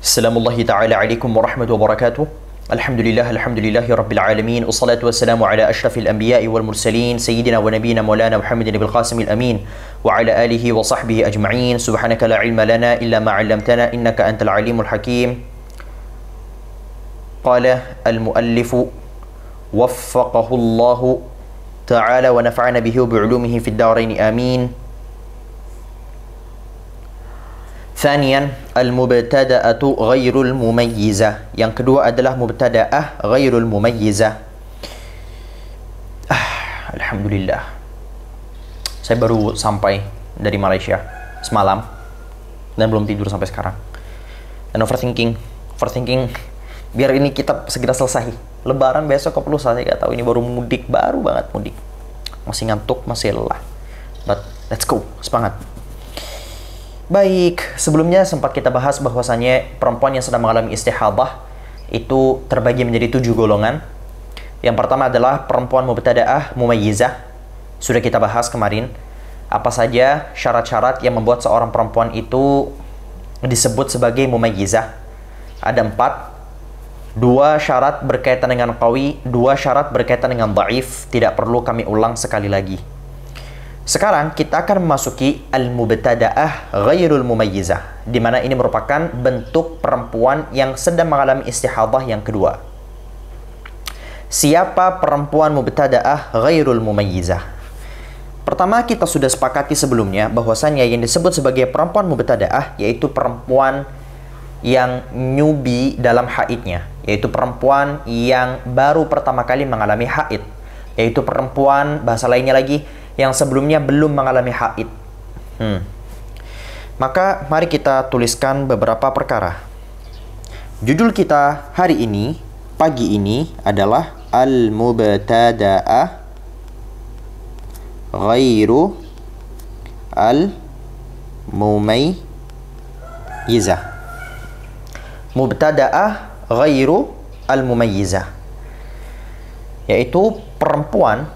Assalamualaikum ta'ala alaikum warahmatullahi wabarakatuh. Alhamdulillahi rabbil alamin. Wassalatu wassalamu ala ashrafil anbiya'i wal mursalin sayyidina wa nabiyina maulana Muhammadin bil qasimil amin wa ala alihi wa sahbihi ajma'in. Subhanaka la ilma lana illa ma 'allamtana innaka antal alimul hakim. Qala al-muallifu waffaqahu Allah ta'ala wa nafa'ana bihi wa bi'ulumihi fid darain amin. Thaniyan, al-mubtada'atu ghairul mumayyizah. Yang kedua adalah mubtada'ah ghairul mumayyizah. Alhamdulillah. Saya baru sampai dari Malaysia semalam dan belum tidur sampai sekarang. Dan overthinking biar ini kita segera selesai. Lebaran besok ke lusa, saya nggak tahu, ini baru mudik, baru banget mudik. Masih ngantuk, masih lelah. But let's go, semangat. Baik, sebelumnya sempat kita bahas bahwasannya perempuan yang sedang mengalami istihadah itu terbagi menjadi 7 golongan. Yang pertama adalah perempuan mubtada'ah mumayyizah. Sudah kita bahas kemarin apa saja syarat-syarat yang membuat seorang perempuan itu disebut sebagai mumayyizah. Ada 4. 2 syarat berkaitan dengan qawi, 2 syarat berkaitan dengan dhaif. Tidak perlu kami ulang sekali lagi. Sekarang kita akan memasuki al-mubtada'ah ghairul mumayyizah, di mana ini merupakan bentuk perempuan yang sedang mengalami istihadah yang kedua. Siapa perempuan mubtada'ah ghairul mumayyizah? Pertama, kita sudah sepakati sebelumnya bahwasannya yang disebut sebagai perempuan mubtada'ah yaitu perempuan yang newbie dalam haidnya, yaitu perempuan yang baru pertama kali mengalami haid, yaitu perempuan, bahasa lainnya lagi, yang sebelumnya belum mengalami haid. Maka mari kita tuliskan beberapa perkara. Judul kita hari ini, pagi ini adalah al-mubtada'ah ghairu al-mumayyizah. Mubtada'ah ghairu al-mumayyizah, yaitu perempuan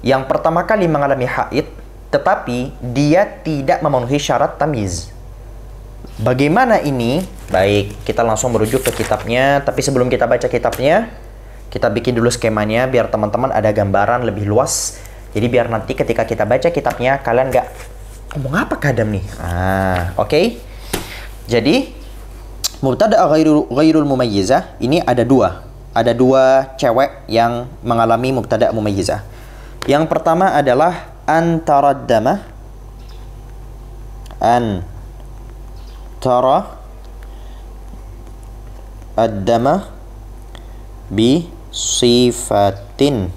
yang pertama kali mengalami haid, tetapi dia tidak memenuhi syarat tamyiz. Bagaimana ini? Baik, kita langsung merujuk ke kitabnya. Tapi sebelum kita baca kitabnya, kita bikin dulu skemanya biar teman-teman ada gambaran lebih luas. Jadi biar nanti ketika kita baca kitabnya, kalian nggak ngomong apa kadam nih. Oke. Jadi, mubtada' ghairul mumayyizah ini ada 2. Ada 2 cewek yang mengalami mubtada' mumayyizah. Yang pertama adalah antara ad-dama bi sifatin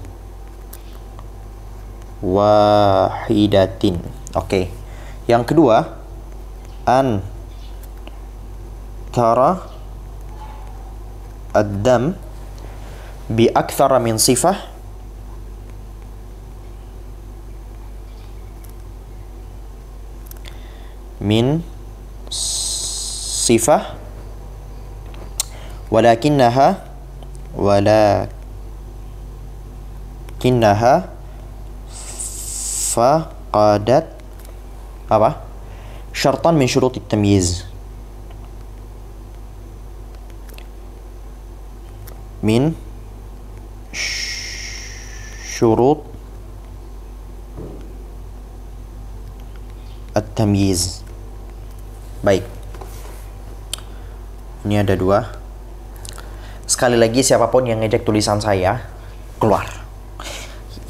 wahidatin. Oke. Yang kedua, antara ad-dam bi akthara min sifah min sifah walakinnaha faqadat apa? Syartan min syurutit tamyiz. Min syurut at-tamyiz. Baik. Ini ada 2. Sekali lagi, siapapun yang ngejek tulisan saya, keluar.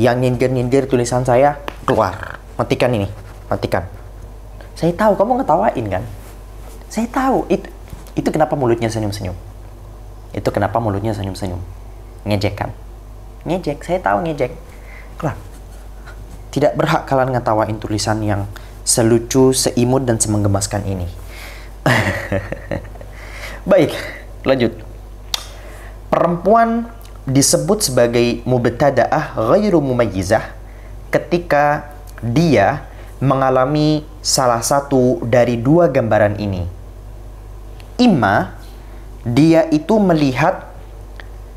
Yang nyindir tulisan saya, keluar. Matikan ini. Matikan. Saya tahu kamu ngetawain kan? Saya tahu. Itu kenapa mulutnya senyum-senyum. Itu kenapa mulutnya senyum-senyum. Ngejek kan? Ngejek. Saya tahu ngejek. Keluar. Tidak berhak kalian ngetawain tulisan yang selucu, seimut, dan semenggemaskan ini. Baik, lanjut. Perempuan disebut sebagai mubtada'ah ghairu mumayyizah ketika dia mengalami salah satu dari 2 gambaran ini. Imma dia itu melihat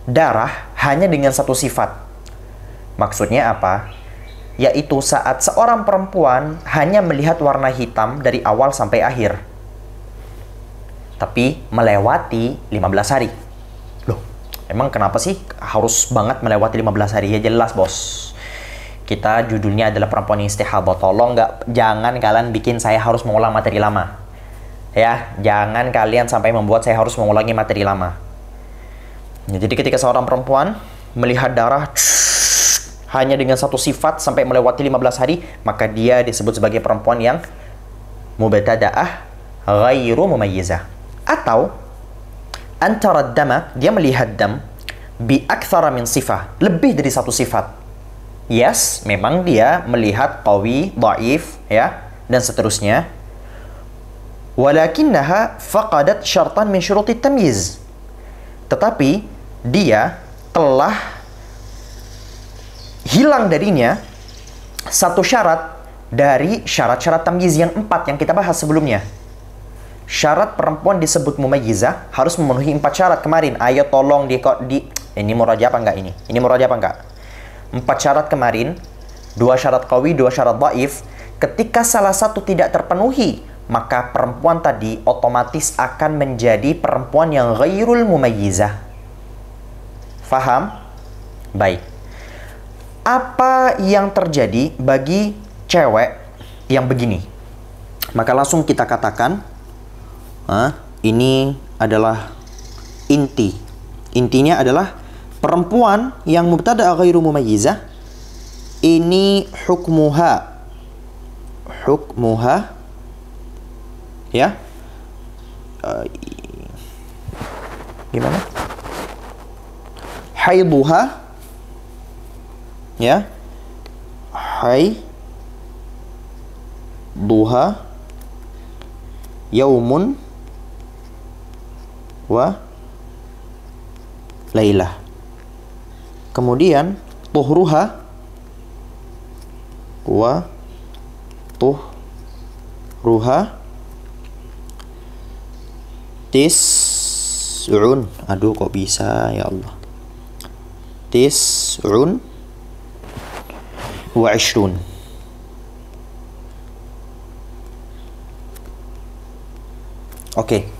darah hanya dengan 1 sifat. Maksudnya apa? Yaitu saat seorang perempuan hanya melihat warna hitam dari awal sampai akhir. tapi melewati 15 hari. Loh, emang kenapa sih harus banget melewati 15 hari? Ya jelas, Bos. Kita judulnya adalah perempuan yang istihadah. Tolong jangan kalian bikin saya harus mengulang materi lama. Ya, jangan kalian sampai membuat saya harus mengulangi materi lama. Ya, jadi ketika seorang perempuan melihat darah hanya dengan satu sifat sampai melewati 15 hari, maka dia disebut sebagai perempuan yang mubtada'ah ghairu mumayyizah. Atau antara dama, dia melihat dam bi aktsara min sifah, lebih dari satu sifat. Yes, memang dia melihat qawi, dhaif, ya, dan seterusnya. Walakinnaha faqadat syartan min syurutit tamyiz. Tetapi dia telah hilang darinya satu syarat dari syarat-syarat tamyiz yang 4 yang kita bahas sebelumnya. Syarat perempuan disebut mumayyizah harus memenuhi 4 syarat kemarin. Ayo tolong ini murajaah apa enggak ini? Ini murajaah apa enggak? 4 syarat kemarin, 2 syarat qawi, 2 syarat dhaif. Ketika salah satu tidak terpenuhi, maka perempuan tadi otomatis akan menjadi perempuan yang ghairul mumayyizah. Faham? Baik. Apa yang terjadi bagi cewek yang begini? Maka langsung kita katakan, ini adalah inti. Intinya adalah perempuan yang mubtada' ghairu mumayyizah, ini hukmuha ya, gimana? Haiduha, ya, duha yaumun wa lailah. Kemudian tuhruha wa tuhruha tis'un. Aduh, kok bisa ya Allah. Tis'un wa 'ishrun. Oke.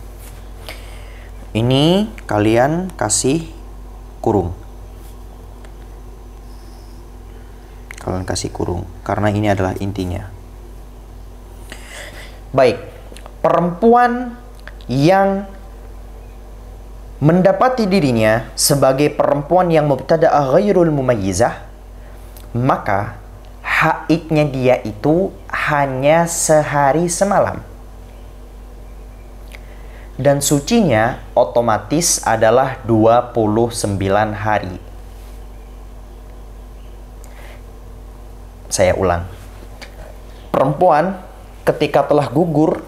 Ini kalian kasih kurung. Kalian kasih kurung karena ini adalah intinya. Baik. Perempuan yang mendapati dirinya sebagai perempuan yang mubtada'ah ghairul mumayyizah, maka haidnya dia itu hanya sehari semalam. Dan sucinya otomatis adalah 29 hari. Saya ulang. Perempuan ketika telah gugur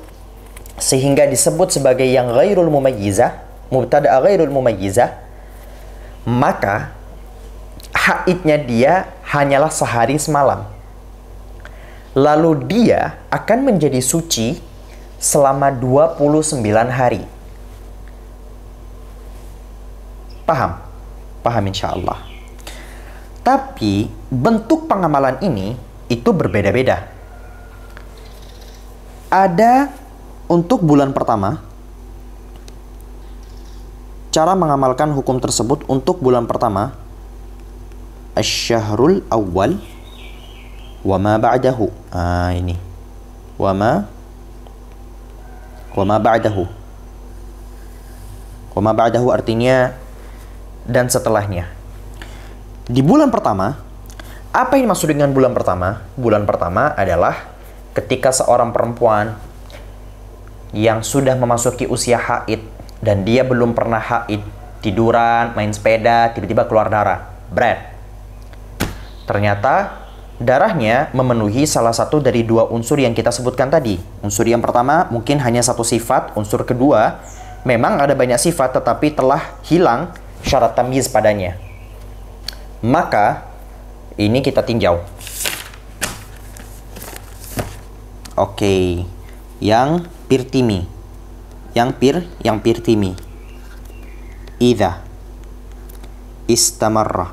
sehingga disebut sebagai yang ghairul mumayyizah, mubtada' ghairul mumayyizah, maka haidnya dia hanyalah sehari semalam. Lalu dia akan menjadi suci selama 29 hari. Paham? Paham insya Allah. Tapi bentuk pengamalan ini itu berbeda-beda. Ada untuk bulan pertama, cara mengamalkan hukum tersebut untuk bulan pertama, asy-syahrul awwal wa ma ba'dahu. Ini. Wa ma ba'dahu. Wa ma ba'dahu artinya dan setelahnya. Di bulan pertama, apa yang dimaksud dengan bulan pertama? Bulan pertama adalah ketika seorang perempuan yang sudah memasuki usia haid dan dia belum pernah haid, tiduran, main sepeda, tiba-tiba keluar darah. Ternyata darahnya memenuhi salah satu dari 2 unsur yang kita sebutkan tadi. Unsur yang pertama mungkin hanya satu sifat, unsur kedua memang ada banyak sifat tetapi telah hilang syarat tamyiz padanya. Maka ini kita tinjau. Oke, yang pirtimi, yang pirtimi. Idza istamarra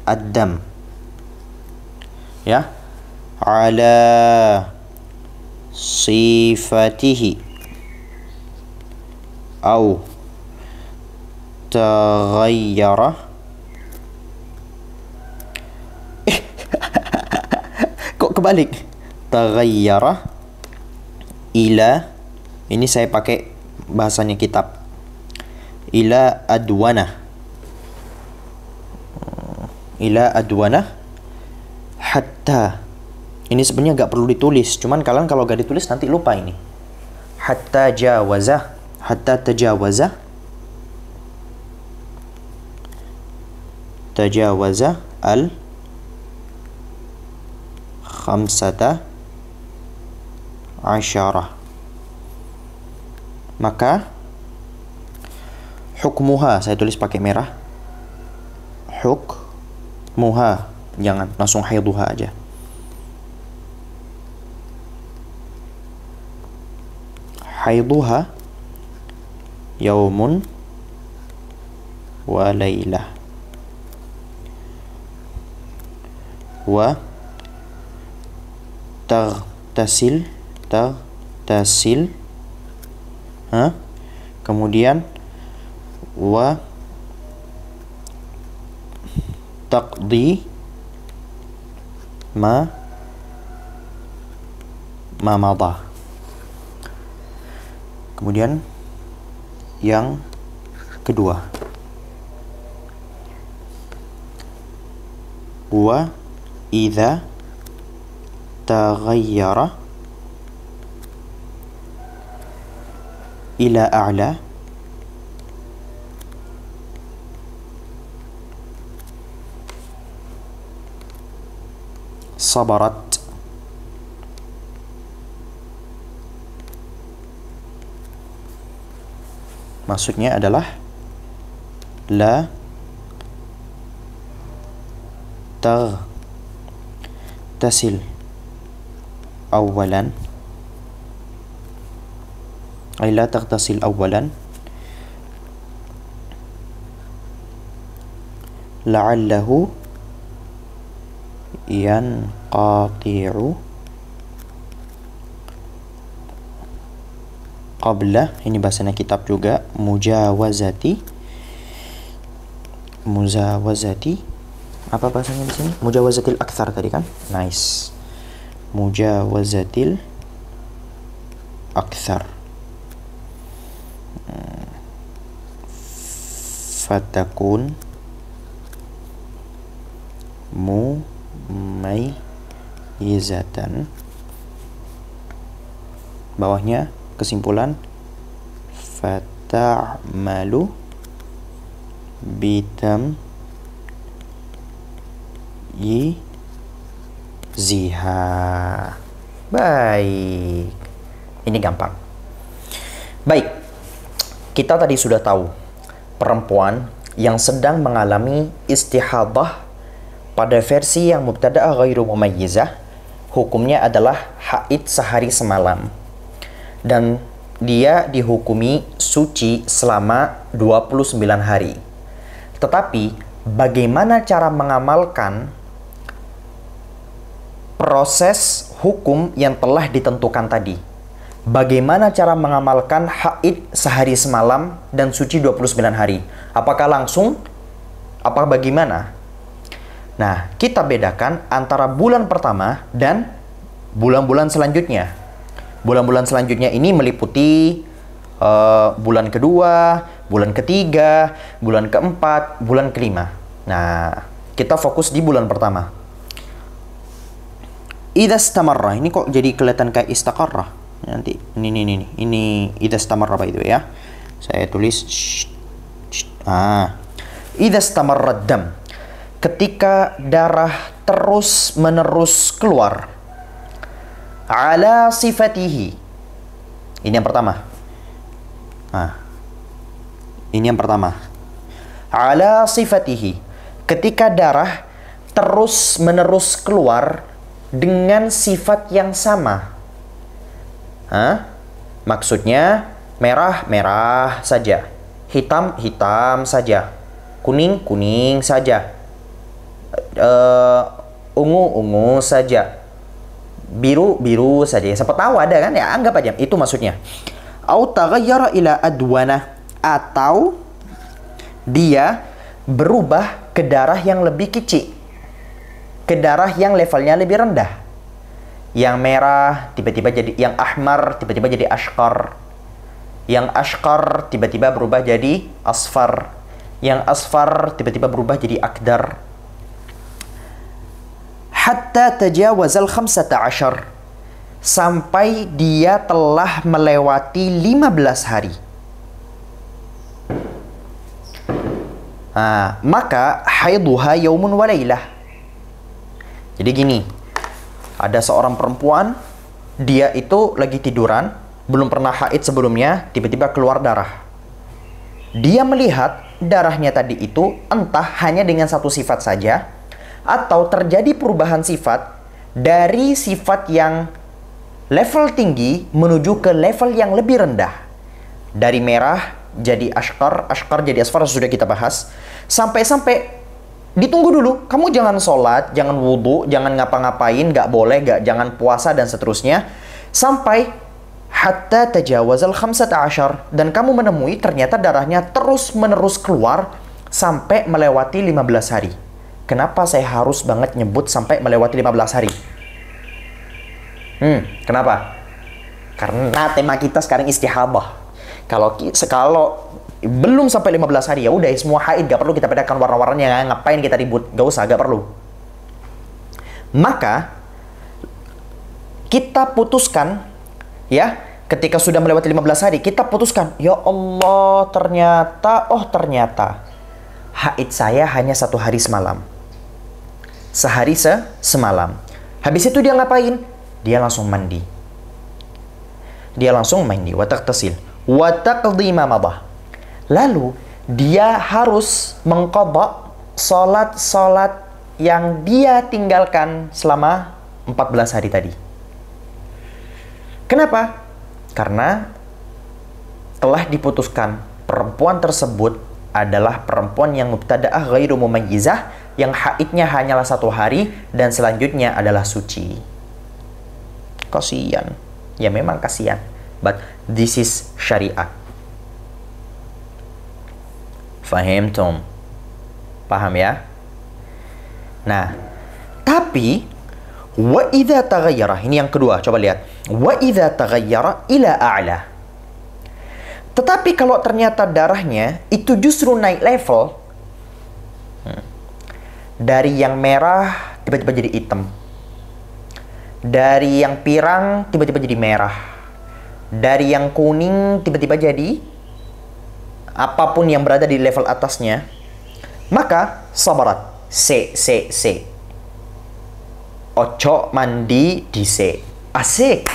ad-dam, ya, ala sifatihi au taghayyara kok kebalik, taghayyara ila, ini saya pakai bahasanya kitab, ila adwana, hatta, ini sebenarnya nggak perlu ditulis, cuman kalian kalau nggak ditulis nanti lupa ini. Hatta tajawaza al khamsata asyarah, maka hukmuha, saya tulis pakai merah, hukmuha, jangan langsung haiduha aja. Haiduha yaumun wa laylah wa taghtasil, kemudian wa taqdi ma madah. Kemudian yang kedua, wa idza taghayyara ila a'la sabarat, maksudnya adalah la taghtasil awalan, ay la taghtasil awalan la'allahu yanqati'u qabla, ini bahasanya kitab juga, mujawazati, apa bahasanya di sini? Mujawazatil aktsar tadi kan? Nice. Mujawazatil aktsar. Fatakun mumayyizatan. Bawahnya kesimpulan, fata'malu bitam ziha. Baik, ini gampang. Baik, kita tadi sudah tahu perempuan yang sedang mengalami istihadah pada versi yang mubtada'ah ghairu mumayyizah, hukumnya adalah haid sehari semalam, dan dia dihukumi suci selama 29 hari. Tetapi bagaimana cara mengamalkan proses hukum yang telah ditentukan tadi? Bagaimana cara mengamalkan haid sehari semalam dan suci 29 hari? Apakah langsung? Apa bagaimana? Nah, kita bedakan antara bulan pertama dan bulan-bulan selanjutnya. Bulan-bulan selanjutnya ini meliputi bulan kedua, bulan ketiga, bulan keempat, bulan kelima. Nah, kita fokus di bulan pertama. Idza istamarra, ini kok jadi kelihatan kayak istaqarra. Nanti ini idza istamarra itu ya. Saya tulis idza istamarra dam. Ketika darah terus-menerus keluar, ala sifatihi. Ini yang pertama. Ini yang pertama. Ala sifatihi. Ketika darah terus-menerus keluar dengan sifat yang sama. Maksudnya merah-merah saja, hitam-hitam saja, kuning-kuning saja, ungu-ungu saja, biru-biru saja. Siapa tahu ada kan, ya anggap aja itu maksudnya. Au taghayyara ila adwana, atau dia berubah ke darah yang lebih kecil, ke darah yang levelnya lebih rendah. Yang merah tiba-tiba jadi, yang ahmar tiba-tiba jadi ashqar, yang ashqar tiba-tiba berubah jadi asfar, yang asfar tiba-tiba berubah jadi akdar. Hatta tajawazal 15, sampai dia telah melewati 15 hari. Maka haiduha yaumun wa lailah. Jadi gini, ada seorang perempuan, dia itu lagi tiduran, belum pernah haid sebelumnya, tiba-tiba keluar darah. Dia melihat darahnya tadi itu entah hanya dengan satu sifat saja, atau terjadi perubahan sifat dari sifat yang level tinggi menuju ke level yang lebih rendah. Dari merah jadi ashqar, ashqar jadi asfar, sudah kita bahas. Sampai-sampai ditunggu dulu, kamu jangan sholat, jangan wudhu, jangan ngapa-ngapain, nggak boleh, jangan puasa dan seterusnya. Sampai hatta tajawazal 15, dan kamu menemui ternyata darahnya terus-menerus keluar sampai melewati 15 hari. Kenapa saya harus banget nyebut sampai melewati 15 hari? Kenapa? Karena tema kita sekarang istihadah. Kalau belum sampai 15 hari, ya udah semua haid, gak perlu kita bedakan warna-warnanya, ngapain kita ribut, gak usah, gak perlu. Maka kita putuskan, ya, ketika sudah melewati 15 hari, kita putuskan, ya Allah, ternyata haid saya hanya 1 hari semalam. Sehari semalam. Habis itu dia ngapain? Dia langsung mandi. Wa taghtasil wa taqdi ma madah. Lalu dia harus mengqadha salat-salat yang dia tinggalkan selama 14 hari tadi. Kenapa? Karena telah diputuskan perempuan tersebut adalah perempuan yang mubtada'ah ghairu mumayyizah, yang haidnya hanyalah 1 hari dan selanjutnya adalah suci. Kasian. Ya memang kasian. But this is syariat. Fahimtum? Paham ya? Nah, tapi wa idza taghayyara, ini yang kedua, coba lihat. Wa idza taghayyara ila a'la. Tetapi kalau ternyata darahnya itu justru naik level, dari yang merah tiba-tiba jadi hitam, dari yang pirang tiba-tiba jadi merah, dari yang kuning tiba-tiba jadi apapun yang berada di level atasnya, maka sabarat, ojo mandi dhisik. Asik.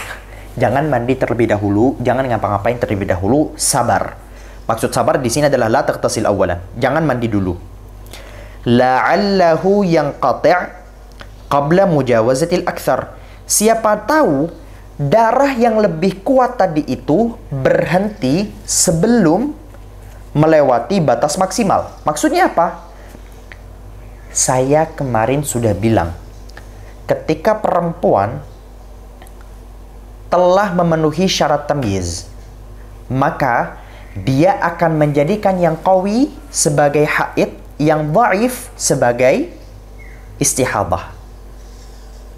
Jangan mandi terlebih dahulu, jangan ngapa-ngapain terlebih dahulu, sabar. Maksud sabar di sini adalah la taghtasil awalan. Jangan mandi dulu. La'allahu yanqati' qabla mujawazatil aktsar. Siapa tahu darah yang lebih kuat tadi itu berhenti sebelum melewati batas maksimal. Maksudnya apa? Saya kemarin sudah bilang, ketika perempuan telah memenuhi syarat tamyiz, maka dia akan menjadikan yang qawi sebagai haid, yang dhaif sebagai istihadah.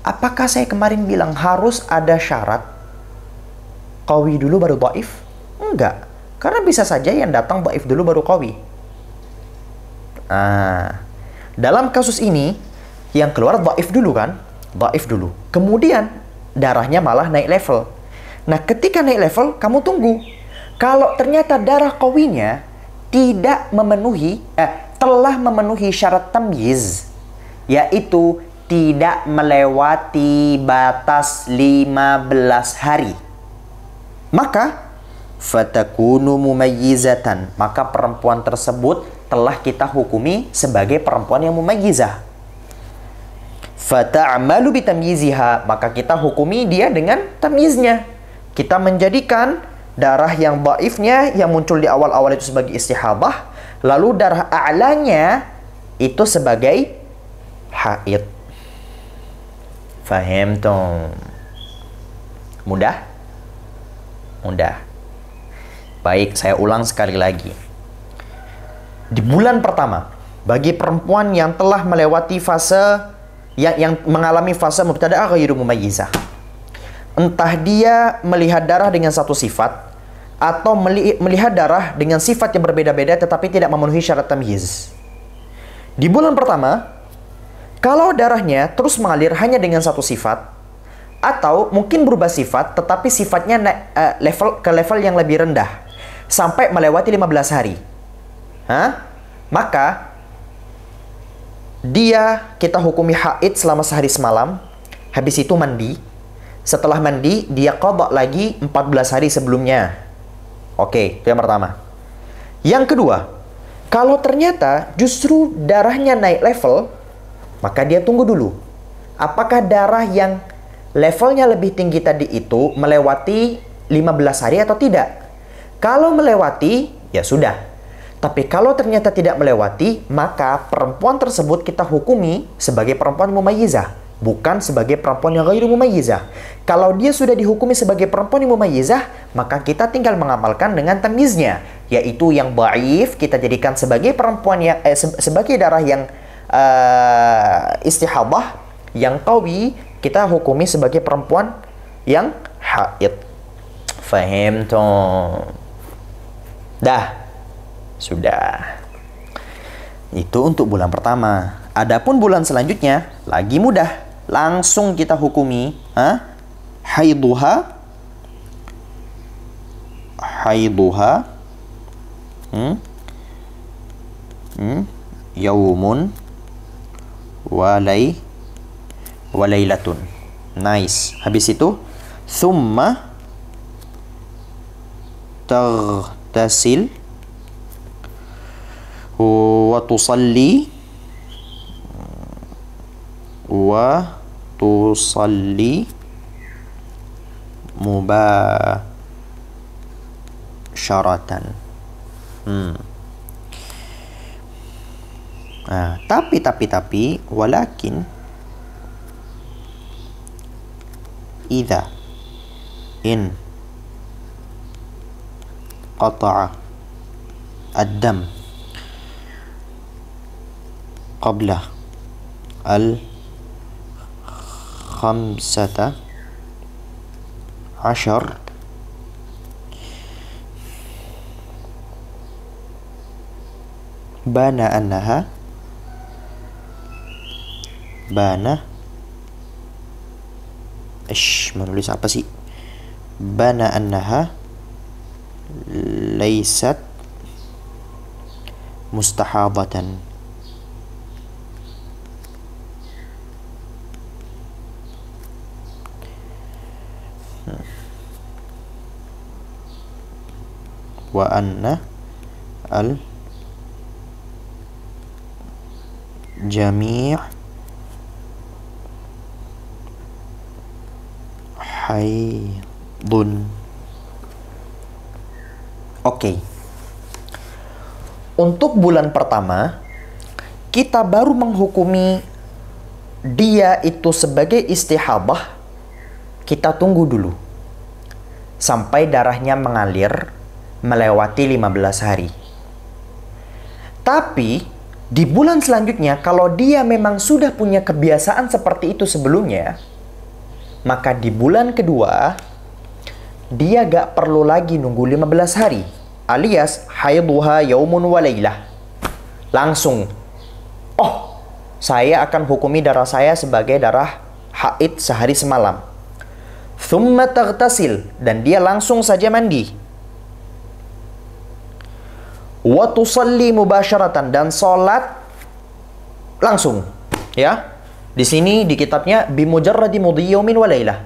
Apakah saya kemarin bilang harus ada syarat qawi dulu baru dhaif? Enggak. Karena bisa saja yang datang dhaif dulu baru qawi. Dalam kasus ini yang keluar dhaif dulu kan? Dhaif dulu. Kemudian darahnya malah naik level. Nah, ketika naik level, kamu tunggu. Kalau ternyata darah qawinya tidak memenuhi, telah memenuhi syarat tamyiz, yaitu tidak melewati batas 15 hari, maka fatakunu mumayyizatan, maka perempuan tersebut telah kita hukumi sebagai perempuan yang mumayyizah. Fata'amalu bitamyiziha, maka kita hukumi dia dengan tamyiznya. Kita menjadikan darah yang dhaifnya yang muncul di awal-awal itu sebagai istihadah, lalu darah a'lanya itu sebagai haid. Fahimtum? Mudah? Mudah. Baik, saya ulang sekali lagi. Di bulan pertama, bagi perempuan yang telah melewati fase yang mengalami fase mubtada'ah ghairu mumayyizah, entah dia melihat darah dengan satu sifat atau melihat darah dengan sifat yang berbeda-beda tetapi tidak memenuhi syarat tamyiz. Di bulan pertama, kalau darahnya terus mengalir hanya dengan satu sifat atau mungkin berubah sifat tetapi sifatnya ke level yang lebih rendah sampai melewati 15 hari, maka kita hukumi haid selama sehari semalam. Habis itu mandi. Setelah mandi dia qadha lagi 14 hari sebelumnya. Oke, itu yang pertama. Yang kedua, kalau ternyata justru darahnya naik level, maka dia tunggu dulu. Apakah darah yang levelnya lebih tinggi tadi itu melewati 15 hari atau tidak? Kalau melewati, ya sudah. Tapi kalau ternyata tidak melewati, maka perempuan tersebut kita hukumi sebagai perempuan mumayyizah, bukan sebagai perempuan yang ghairu mumayyizah. Kalau dia sudah dihukumi sebagai perempuan yang mumayyizah, maka kita tinggal mengamalkan dengan tamyiznya, yaitu yang dhaif kita jadikan sebagai perempuan yang sebagai darah yang istihadah, yang qawi kita hukumi sebagai perempuan yang haid. Fahimtum? Dah. Sudah. Itu untuk bulan pertama. Adapun bulan selanjutnya lagi mudah. Langsung kita hukumi haiduha yaumun walailatun. Nice. Habis itu thumma taghtasil wa tusalli mubasharatan. Tapi walakin idza in qata'a ad-dam qabla al-khamsata ashar bana menulis apa sih? Bana annaha laysat mustahabatan. Wa anna al jami' haidun. Oke. Untuk bulan pertama kita baru menghukumi dia itu sebagai istihadah. Kita tunggu dulu sampai darahnya mengalir melewati 15 hari. Tapi di bulan selanjutnya kalau dia memang sudah punya kebiasaan seperti itu sebelumnya, maka di bulan kedua dia gak perlu lagi nunggu 15 hari, alias haiduha yaumun wa lailah. Langsung, saya akan hukumi darah saya sebagai darah haid sehari semalam. Thumma taghtasil, dan dia langsung saja mandi. Wa tusalli mubasharatan, dan sholat langsung. Ya, di sini di kitabnya bimujarradi mudhi yaumin wa lailah,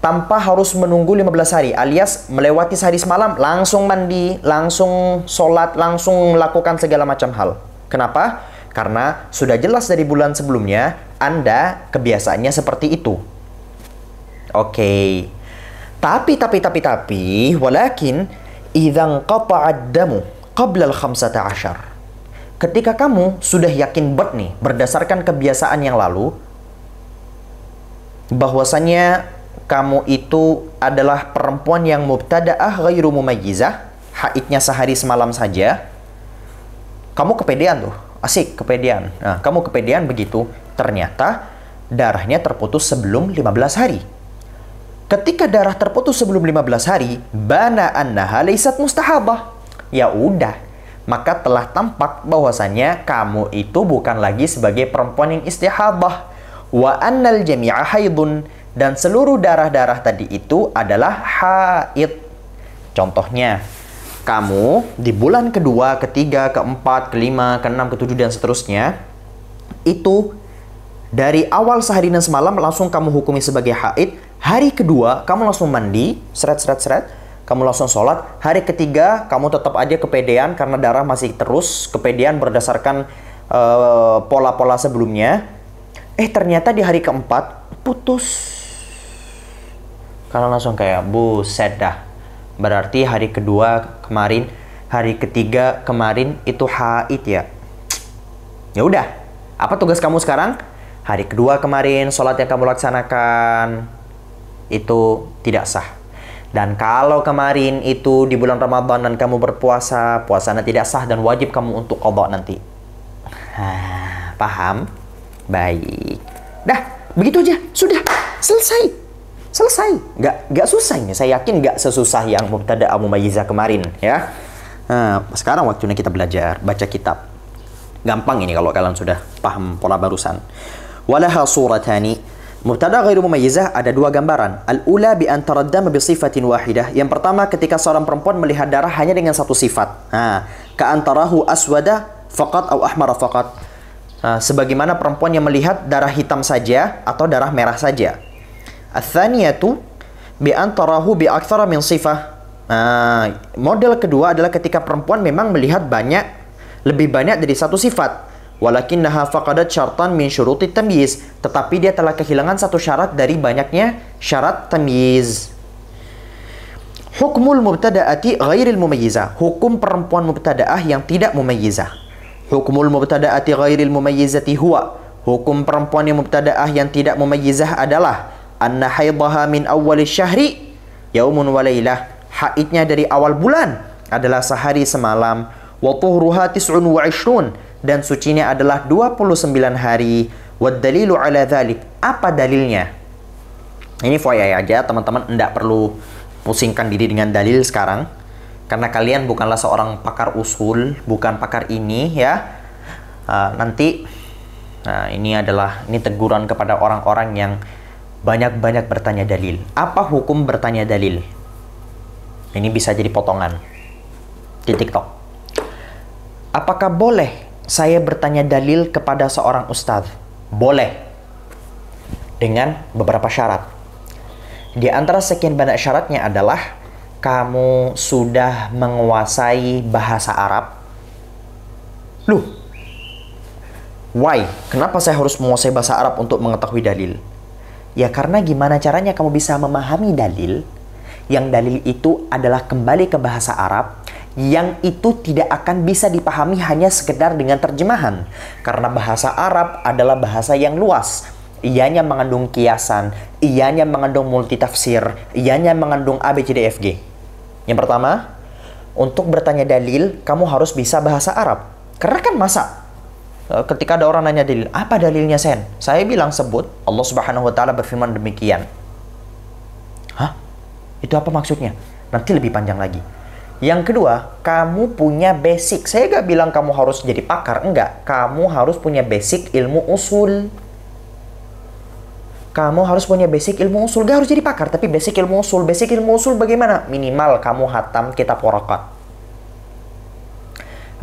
tanpa harus menunggu 15 hari, alias melewati sehari semalam, langsung mandi, langsung sholat, langsung melakukan segala macam hal. Kenapa? Karena sudah jelas dari bulan sebelumnya Anda kebiasaannya seperti itu. Oke. Tapi walakin idzan qata'ad damu qabla al-15. Ketika kamu sudah yakin bet nih berdasarkan kebiasaan yang lalu bahwasannya kamu itu adalah perempuan yang mubtada'ah ghairu mumayyizah, haidnya sehari semalam saja, kamu kepedean tuh. Asik, kepedean. Nah, kamu kepedean begitu, ternyata darahnya terputus sebelum 15 hari. Ketika darah terputus sebelum 15 hari, bana annaha laysat mustahabah. Ya udah, maka telah tampak bahwasanya kamu itu bukan lagi sebagai perempuan yang istihabah. Wa annal jami'a haidun, dan seluruh darah-darah tadi itu adalah haid. Contohnya, kamu di bulan kedua, ketiga, keempat, kelima, keenam, ketujuh, dan seterusnya, itu dari awal sehari dan semalam langsung kamu hukumi sebagai haid. Hari kedua, kamu langsung mandi, seret, kamu langsung sholat. Hari ketiga, kamu tetap aja kepedean karena darah masih terus kepedean berdasarkan pola-pola sebelumnya. Ternyata di hari keempat, putus. Kalian langsung kayak, buset dah. Berarti hari kedua kemarin, hari ketiga kemarin itu haid ya. Ya udah, apa tugas kamu sekarang? Hari kedua kemarin sholat yang kamu laksanakan itu tidak sah. Dan kalau kemarin itu di bulan Ramadan dan kamu berpuasa, puasanya tidak sah dan wajib kamu untuk qadha nanti. Paham? Baik. Dah, begitu aja. Sudah, selesai. Nggak susah ini. Saya yakin nggak sesusah yang mubtada'ah mumayyizah kemarin ya. Nah, sekarang waktunya kita belajar baca kitab. Gampang ini kalau kalian sudah paham pola barusan. Walaha suratani. Mubtada' ghairu mumayyizah ada dua gambaran. Al-ula bi an taraddama bi sifatin wahidah. Yang pertama ketika seorang perempuan melihat darah hanya dengan satu sifat. Ka antarahu aswada faqat atau ahmara faqat. Sebagaimana perempuan yang melihat darah hitam saja atau darah merah saja. Ats-tsaniyatu bi antarahu bi aktsara min sifah. Model kedua adalah ketika perempuan memang melihat lebih banyak dari satu sifat. Walakinnaha faqadat syartan min syurutit tamyiz, tetapi dia telah kehilangan satu syarat dari banyaknya syarat tamyiz. Hukmul mubtada'ati ghairil mumayyizah. Hukum perempuan mubtada'ah yang tidak mumayyizah. Hukmul mubtada'ati ghairil mumayyizati huwa. Hukum perempuan yang mubtada'ah yang tidak mumayyizah adalah anna haidaha min awwal syahri yaumun wa lailah. Haidnya dari awal bulan adalah sehari semalam. Wa tuhruha 29, dan sucinya adalah 29 hari. Wad dalilu ala dzalik. Apa dalilnya? Ini FYI aja, teman-teman enggak perlu pusingkan diri dengan dalil sekarang karena kalian bukanlah seorang pakar usul, bukan pakar ini ya. Ini teguran kepada orang-orang yang banyak-banyak bertanya dalil. Apa hukum bertanya dalil? Ini bisa jadi potongan di TikTok. Apakah boleh saya bertanya dalil kepada seorang ustadz? Boleh. Dengan beberapa syarat. Di antara sekian banyak syaratnya adalah kamu sudah menguasai bahasa Arab. Loh, why? Kenapa saya harus menguasai bahasa Arab untuk mengetahui dalil? Ya karena gimana caranya kamu bisa memahami dalil yang dalil itu adalah kembali ke bahasa Arab yang itu tidak akan bisa dipahami hanya sekedar dengan terjemahan. Karena bahasa Arab adalah bahasa yang luas. Ianya mengandung kiasan, ianya mengandung multitafsir, ianya mengandung A, B, C, D, F, G. Yang pertama, untuk bertanya dalil, kamu harus bisa bahasa Arab. Karena kan masa ketika ada orang nanya dalil, apa dalilnya Sen? Saya bilang sebut, Allah Subhanahu wa Ta'ala berfirman demikian. Hah? Itu apa maksudnya? Nanti lebih panjang lagi. Yang kedua, kamu punya basic. Saya gak bilang kamu harus jadi pakar, enggak. Kamu harus punya basic ilmu usul. Kamu harus punya basic ilmu usul. Gak harus jadi pakar, tapi basic ilmu usul. Basic ilmu usul bagaimana? Minimal kamu hatam kitab Waraqat.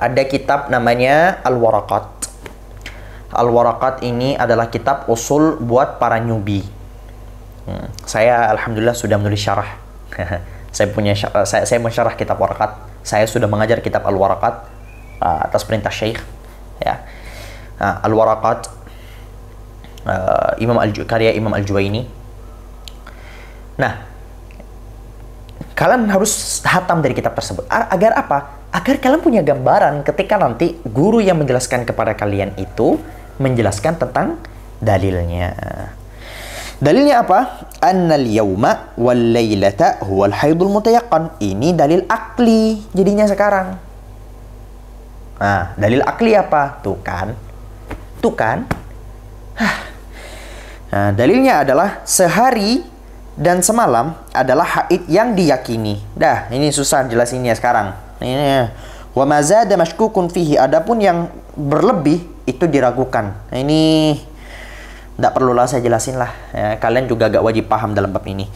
Ada kitab namanya Al-Waraqat. Al-Waraqat ini adalah kitab usul buat para newbie. Saya alhamdulillah sudah menulis syarah. Saya mensyarah kitab Waraqat. Saya sudah mengajar kitab Al-Waraqat atas perintah Syekh. Ya. Al-Waraqat karya Imam Al-Juwaini. Nah, kalian harus hatam dari kitab tersebut. Agar apa? Agar kalian punya gambaran ketika nanti guru yang menjelaskan kepada kalian itu menjelaskan tentang dalilnya. Dalilnya apa? Annal yawma wal laylata huwal haidul mutayaqqan. Ini dalil akli jadinya sekarang. Nah, dalil akli apa? Tuh kan. Tuh kan. Nah, dalilnya adalah sehari dan semalam adalah haid yang diyakini. Dah, ini susah jelasinnya sekarang. Ini wa ma zada mashkukun fihi. Adapun yang berlebih itu diragukan. Nah, ini tidak perlulah saya jelasin lah. Ya, kalian juga gak wajib paham dalam bab ini.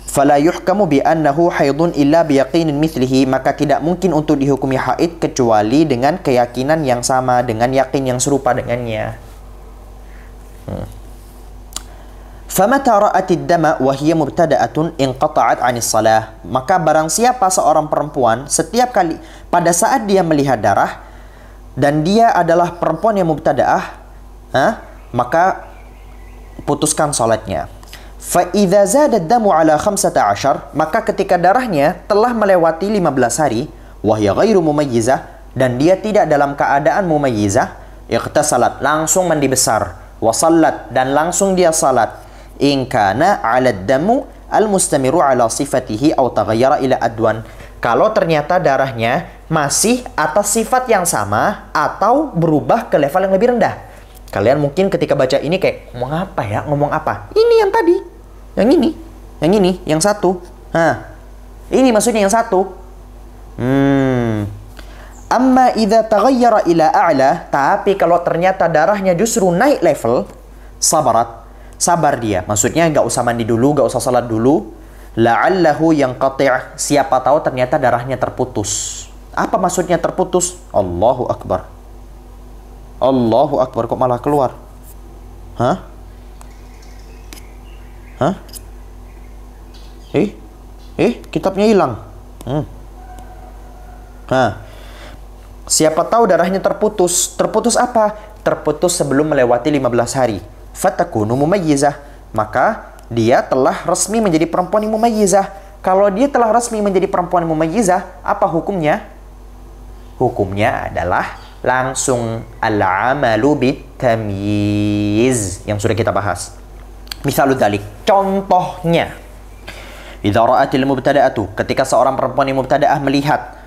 Fala yuhkamu bi annahu haidun illa biyaqinin mithlihi. Maka tidak mungkin untuk dihukumi haid kecuali dengan keyakinan yang sama, dengan yakin yang serupa dengannya. Famata ra'atid dama wa hiya mubtada'atun inqata'at 'anis shalah. Maka barang siapa seorang perempuan setiap kali pada saat dia melihat darah dan dia adalah perempuan yang mubtada'ah, maka putuskan salatnya. Fa idza zada ad-damu ala 15, maka ketika darahnya telah melewati 15 hari, wa hiya ghairu mumayyizah, dan dia tidak dalam keadaan mumayyizah, ightasalat, langsung mandi besar, wa sallat, dan langsung dia salat. In kana 'ala ad-damu al-mustamiru 'ala sifatihi aw taghayyara ila adwan. Kalau ternyata darahnya masih atas sifat yang sama atau berubah ke level yang lebih rendah. Kalian mungkin ketika baca ini kayak, ngomong apa ya? Ngomong apa? Ini yang tadi. Yang ini. Yang ini. Yang satu. Ini maksudnya yang satu. Amma idza taghayyara ila a'la. Tapi kalau ternyata darahnya justru naik level, sabar dia. Maksudnya gak usah mandi dulu, gak usah salat dulu. La'allahu yanqati'. Siapa tahu ternyata darahnya terputus. Apa maksudnya terputus? Allahu Akbar. Allahu Akbar, kok malah keluar? Hah? Kitabnya hilang. Siapa tahu darahnya terputus. Terputus apa? Terputus sebelum melewati 15 hari. Fatakunu mumayyizah. Maka dia telah resmi menjadi perempuan yang mumayyizah. Kalau dia telah resmi menjadi perempuan yang mumayyizah, apa hukumnya? Hukumnya adalah langsung al-amalu bit-tamyiz yang sudah kita bahas. Misalul dzalik, contohnya, idza ra'atil mubtada'atu, ketika seorang perempuan yang mubtada'ah melihat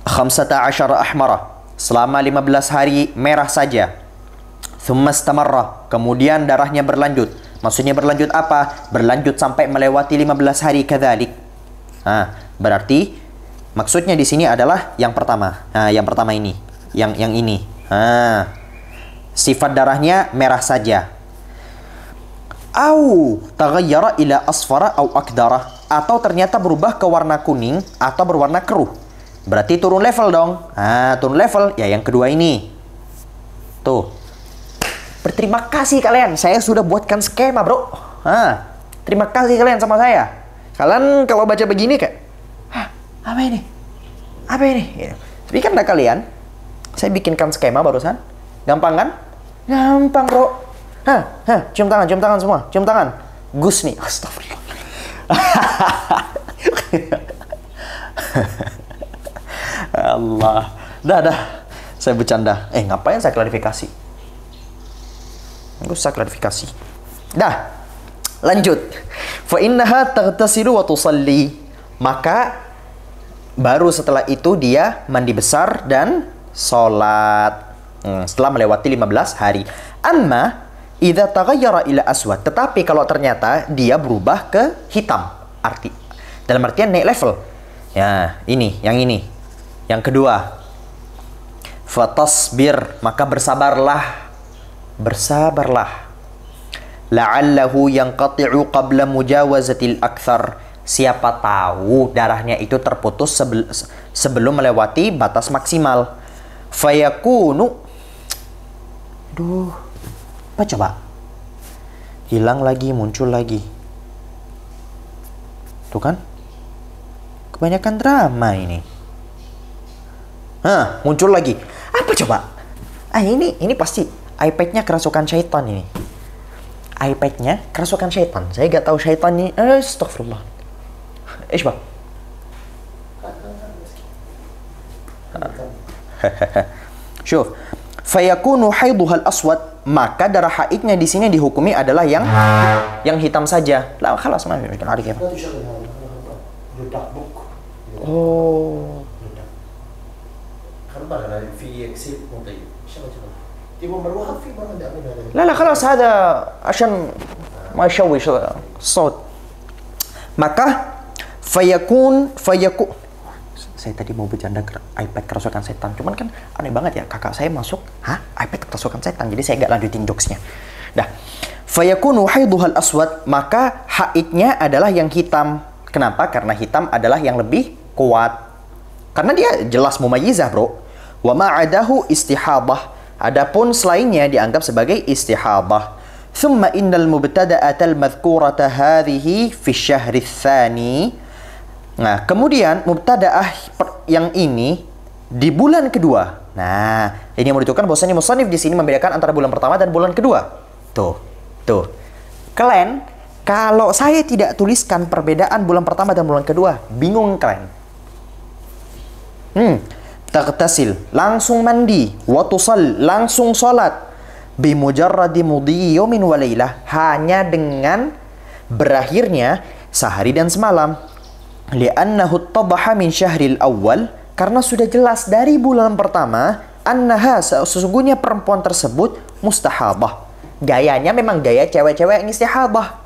15 ahmara, selama 15 hari merah saja. Thumma istamarra, kemudian darahnya berlanjut. Maksudnya berlanjut apa? Berlanjut sampai melewati 15 hari kadzalik. Berarti maksudnya di sini adalah yang pertama. Yang pertama ini. Yang ini. Sifat darahnya merah saja. Au taghayyara ila asfara au akdara, atau ternyata berubah ke warna kuning atau berwarna keruh. Berarti turun level dong. Turun level ya yang kedua ini. Tuh. Berterima kasih kalian. Saya sudah buatkan skema, bro. Terima kasih kalian sama saya. Kalian kalau baca begini kayak, apa ini? Apa ini? Ya. Tapi kan ada kalian. Saya bikinkan skema barusan. Gampang kan? Gampang, bro. Cium tangan semua. Cium tangan. Gus nih. Astagfirullah. Allah. Dah. Saya bercanda. Ngapain saya klarifikasi? Nggak usah klarifikasi. Dah. Lanjut. Fa innaha taghtasilu wa tusalli. Maka baru setelah itu dia mandi besar dan sholat setelah melewati 15 hari. Amma idza taghayyara ila aswad, tetapi kalau ternyata dia berubah ke hitam, dalam artian naik level. Ya, ini. Yang kedua, fatasbir, maka bersabarlah. La'allahu yanqati'u qabla mujawazatil akthar. Siapa tahu darahnya itu terputus sebelum melewati batas maksimal. Fayakunu, apa coba? Hilang lagi, muncul lagi. Tuh kan? Kebanyakan drama ini. Muncul lagi. Apa coba? Ini pasti iPad-nya kerasukan syaitan ini. iPad-nya kerasukan syaitan. Saya gak tahu syaitan ini. Astagfirullah. Bang? Syuf. Fayakunu haiduha al-aswad. maka darah haidnya di sini dihukumi adalah yang hitam saja. Lah, khalas ma fi mushkil عليك. Oh. لا لا خلاص هذا عشان ما يشوش الصوت. Maka fayakun saya tadi mau bercanda iPad kerasukan setan, cuman kan aneh banget ya, kakak saya masuk, iPad kerasukan setan, jadi saya gak lanjutin jokesnya. Dah, fayakunu haiduhal aswad, maka haidnya adalah yang hitam. Kenapa? Karena hitam adalah yang lebih kuat. Karena dia jelas mumayyizah, bro. Wa ma'adahu istihadah. Adapun selainnya dianggap sebagai istihadah. Thumma innal mubtada'atal madhkurata hadhihi fi syahri tsani. Nah, kemudian mubtada'ah yang ini di bulan kedua. Nah, ini yang menunjukkan bahwasanya musannif di sini membedakan antara bulan pertama dan bulan kedua. Tuh. Kalian, kalau saya tidak tuliskan perbedaan bulan pertama dan bulan kedua, bingung kalian. Taghtasil, langsung mandi, wa tusall, langsung salat, bi mujarradi mudhi yawmin wa lailah, hanya dengan berakhirnya sehari dan semalam. Li'annahu tabaha min syahril awal, karena sudah jelas dari bulan pertama, annaha, sesungguhnya perempuan tersebut mustahabah. Gayanya memang gaya cewek-cewek yang istihabah.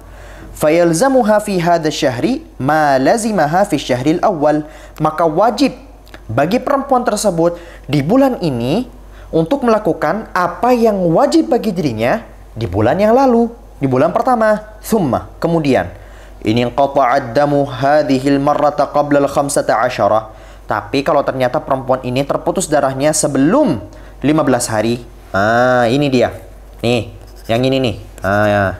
Fayalzamuha fi hadha syahri ma lazimaha fi syahril awal, maka wajib bagi perempuan tersebut di bulan ini untuk melakukan apa yang wajib bagi dirinya di bulan yang lalu, di bulan pertama. Thumma, kemudian, ini qata'ad damu hadhil marrata qabla al-15. Tapi kalau ternyata perempuan ini terputus darahnya sebelum 15 hari. Ini dia. Nih, yang ini nih. Ya.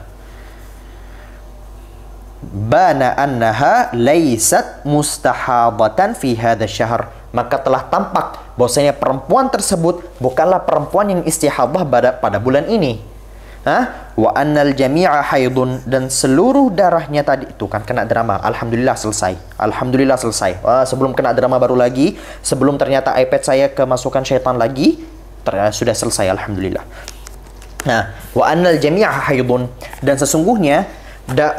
Bana annaha laysat mustahabatan fi hadha syahr. Maka telah tampak bahwasanya perempuan tersebut bukanlah perempuan yang istihadah pada bulan ini. Wa annal jami'a haidun, dan seluruh darahnya tadi itu kan kena drama. Alhamdulillah selesai. Sebelum kena drama baru lagi, sebelum ternyata iPad saya kemasukan syaitan lagi, sudah selesai, alhamdulillah. Nah, wa annal jami'a haidun, dan sesungguhnya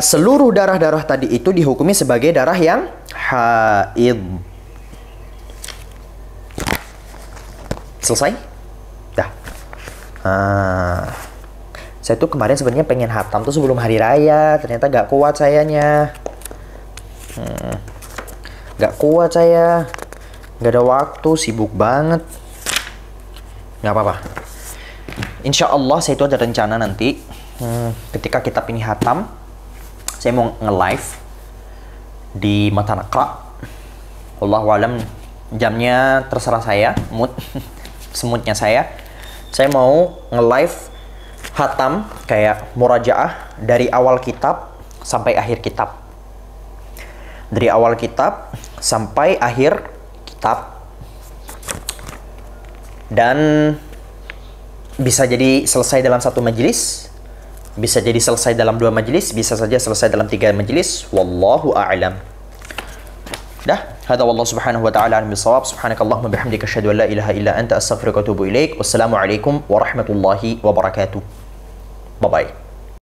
seluruh darah-darah tadi itu dihukumi sebagai darah yang haid. Selesai? Dah. Saya tuh kemarin sebenarnya pengen hatam tuh sebelum hari raya, ternyata gak kuat sayanya. Gak kuat saya, gak ada waktu, sibuk banget. Gak apa-apa. Insya Allah saya itu ada rencana nanti, ketika kitab ini hatam, saya mau nge-live di Mata Nakra. Wallahualam, jamnya terserah saya, semutnya saya. Saya mau nge-live hatam kayak murajaah dari awal kitab sampai akhir kitab. Dari awal kitab sampai akhir kitab. Dan bisa jadi selesai dalam satu majelis, bisa jadi selesai dalam 2 majelis, bisa saja selesai dalam 3 majelis. Wallahu a'lam. Dah, hada wallahu subhanahu wa ta'ala alim bisawab. Subhanakallahumma bihamdika asyhadu an la ilaha illa anta astaghfiruka wa atubu ilaik. Wassalamu alaikum warahmatullahi wabarakatuh. Bye bye.